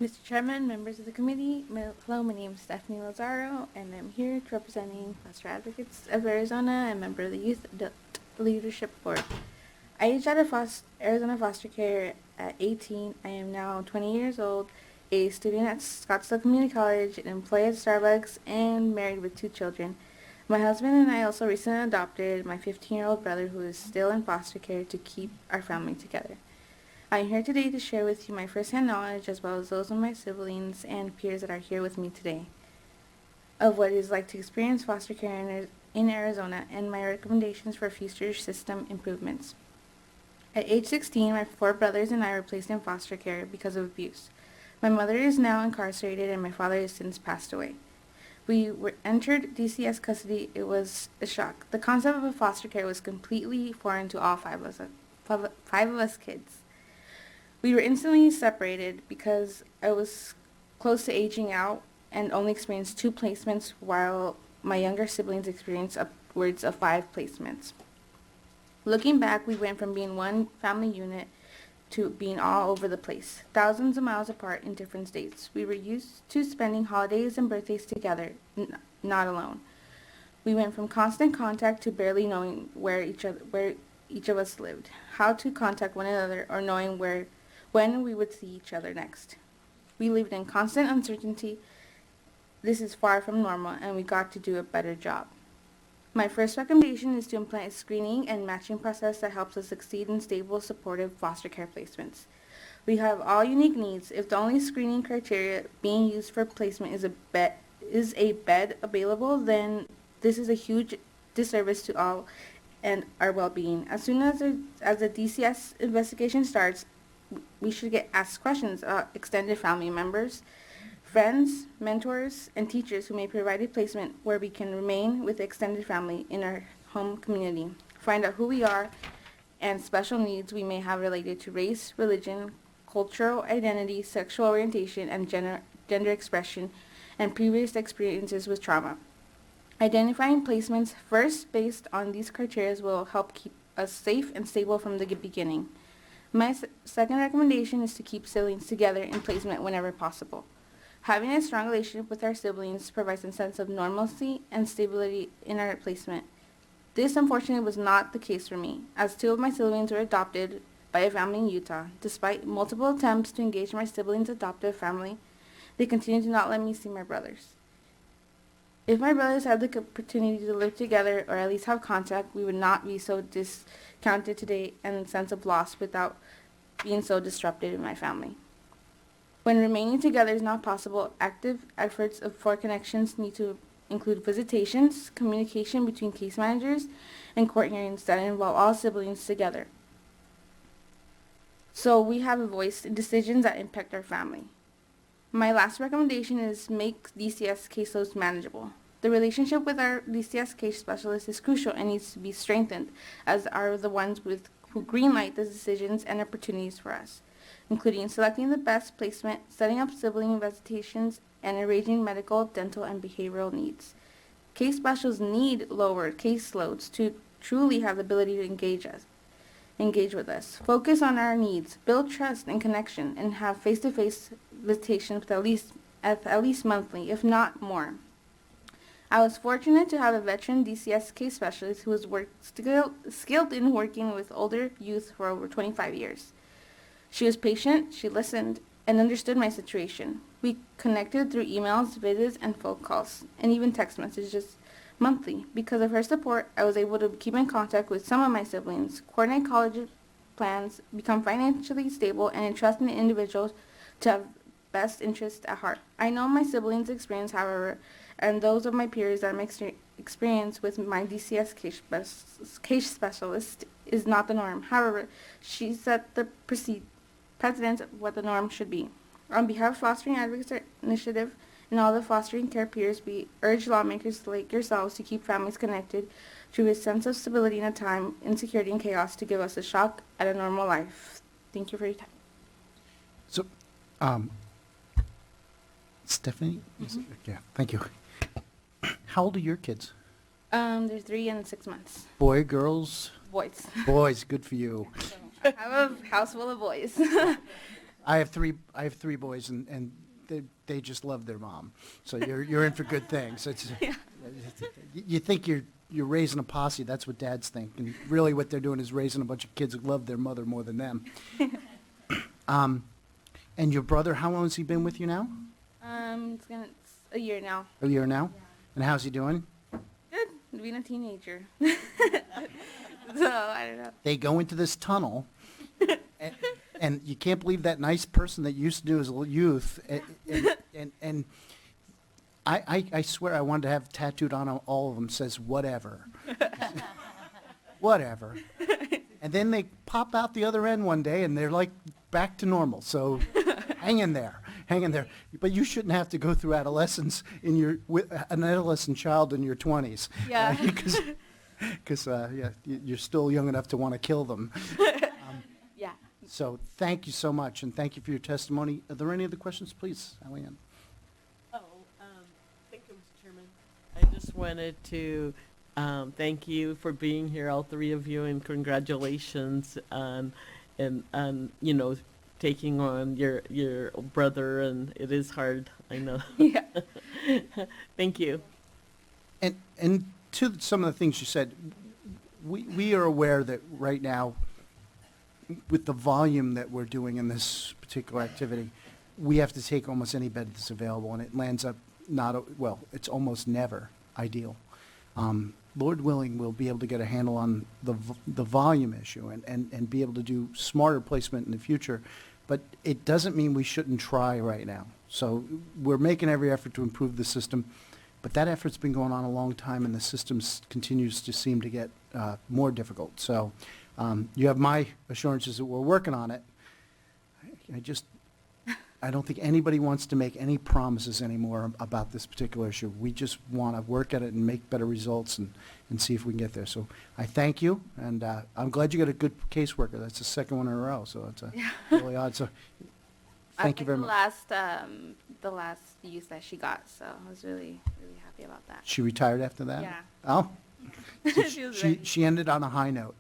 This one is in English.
Mr. Chairman, members of the committee, hello, my name is Stefani Lazaro, and I'm here representing Foster Advocates of Arizona and member of the Youth Adult Leadership Board. I aged out of Arizona foster care at 18. I am now 20 years old, a student at Scottsdale Community College, an employee at Starbucks, and married with 2 children. My husband and I also recently adopted my 15-year-old brother who is still in foster care to keep our family together. I am here today to share with you my firsthand knowledge as well as those of my siblings and peers that are here with me today of what it is like to experience foster care in Arizona and my recommendations for future system improvements. At age 16, my 4 brothers and I were placed in foster care because of abuse. My mother is now incarcerated and my father has since passed away. We were entered DCS custody. It was a shock. The concept of foster care was completely foreign to all 5 of us kids. We were instantly separated because I was close to aging out and only experienced 2 placements while my younger siblings experienced upwards of 5 placements. Looking back, we went from being one family unit to being all over the place, thousands of miles apart in different states. We were used to spending holidays and birthdays together, not alone. We went from constant contact to barely knowing where each of us lived, how to contact one another, or knowing when we would see each other next. We lived in constant uncertainty. This is far from normal, and we got to do a better job. My first recommendation is to implement a screening and matching process that helps us succeed in stable, supportive foster care placements. We have all unique needs. If the only screening criteria being used for placement is a bed available, then this is a huge disservice to all and our well-being. As soon as the DCS investigation starts, we should get asked questions about extended family members, friends, mentors, and teachers who may provide a placement where we can remain with the extended family in our home community. Find out who we are and special needs we may have related to race, religion, cultural identity, sexual orientation, and gender expression, and previous experiences with trauma. Identifying placements first based on these criteria will help keep us safe and stable from the beginning. My second recommendation is to keep siblings together in placement whenever possible. Having a strong relationship with our siblings provides a sense of normalcy and stability in our placement. This unfortunately was not the case for me, as 2 of my siblings were adopted by a family in Utah. Despite multiple attempts to engage my siblings' adoptive family, they continued to not let me see my brothers. If my brothers had the opportunity to live together or at least have contact, we would not be so discounted today and a sense of loss without being so disrupted in my family. When remaining together is not possible, active efforts for connections need to include visitations, communication between case managers, and court hearings that involve all siblings together. So we have a voice in decisions that impact our family. My last recommendation is make DCS caseloads manageable. The relationship with our DCS case specialist is crucial and needs to be strengthened, as are the ones who greenlight the decisions and opportunities for us, including selecting the best placement, setting up sibling visitations, and arranging medical, dental, and behavioral needs. Case specialists need lower caseloads to truly have the ability to engage with us. Focus on our needs, build trust and connection, and have face-to-face visitations with at least monthly, if not more. I was fortunate to have a veteran DCS case specialist who was skilled in working with older youth for over 25 years. She was patient, she listened, and understood my situation. We connected through emails, visits, and phone calls, and even text messages monthly. Because of her support, I was able to keep in contact with some of my siblings, coordinate college plans, become financially stable, and entrust in individuals to have best interests at heart. I know my siblings' experience, however, and those of my peers that I'm experience with my DCS case specialist is not the norm. However, she set the precedent of what the norm should be. On behalf of Fostering Advocates Initiative and all the fostering care peers, we urge lawmakers like yourselves to keep families connected through a sense of stability in a time, insecurity, and chaos to give us a shock at a normal life. Thank you for your time. So, Stephanie? Yeah, thank you. How old are your kids? They're 3 and 6 months. Boy, girls? Boys. Boys, good for you. So I have a house full of boys. I have three boys, and they just love their mom. So you're in for good things. You think you're raising a posse. That's what dads think, and really what they're doing is raising a bunch of kids who love their mother more than them. And your brother, how long has he been with you now? It's a year now. A year now. And how's he doing? Good. Being a teenager. So I don't know. They go into this tunnel, and you can't believe that nice person that you used to do as a youth, and I swear I wanted to have tattooed on all of them says whatever, whatever, and then they pop out the other end one day and they're like back to normal. So hang in there, hang in there. But you shouldn't have to go through adolescence with an adolescent child in your 20s. Yeah. Because you're still young enough to want to kill them. Yeah. So thank you so much, and thank you for your testimony. Are there any other questions, please, Allianne? Thank you, Mr. Chairman. I just wanted to thank you for being here, all three of you, and congratulations on taking on your brother, and it is hard, I know. Yeah. Thank you. And to some of the things you said, we are aware that right now, with the volume that we're doing in this particular activity, we have to take almost any bed that's available, and it lands up it's almost never ideal. Lord willing, we'll be able to get a handle on the volume issue and be able to do smarter placement in the future, but it doesn't mean we shouldn't try right now. So we're making every effort to improve the system. But that effort's been going on a long time, and the system continues to seem to get more difficult. So you have my assurances that we're working on it. I don't think anybody wants to make any promises anymore about this particular issue. We just want to work at it and make better results and see if we can get there. So I thank you, and I'm glad you got a good caseworker. That's the second one in a row, so it's really odd. So thank you very much. The last use that she got, so I was really, really happy about that. She retired after that? Yeah. Oh. She was ready. She ended on a high note.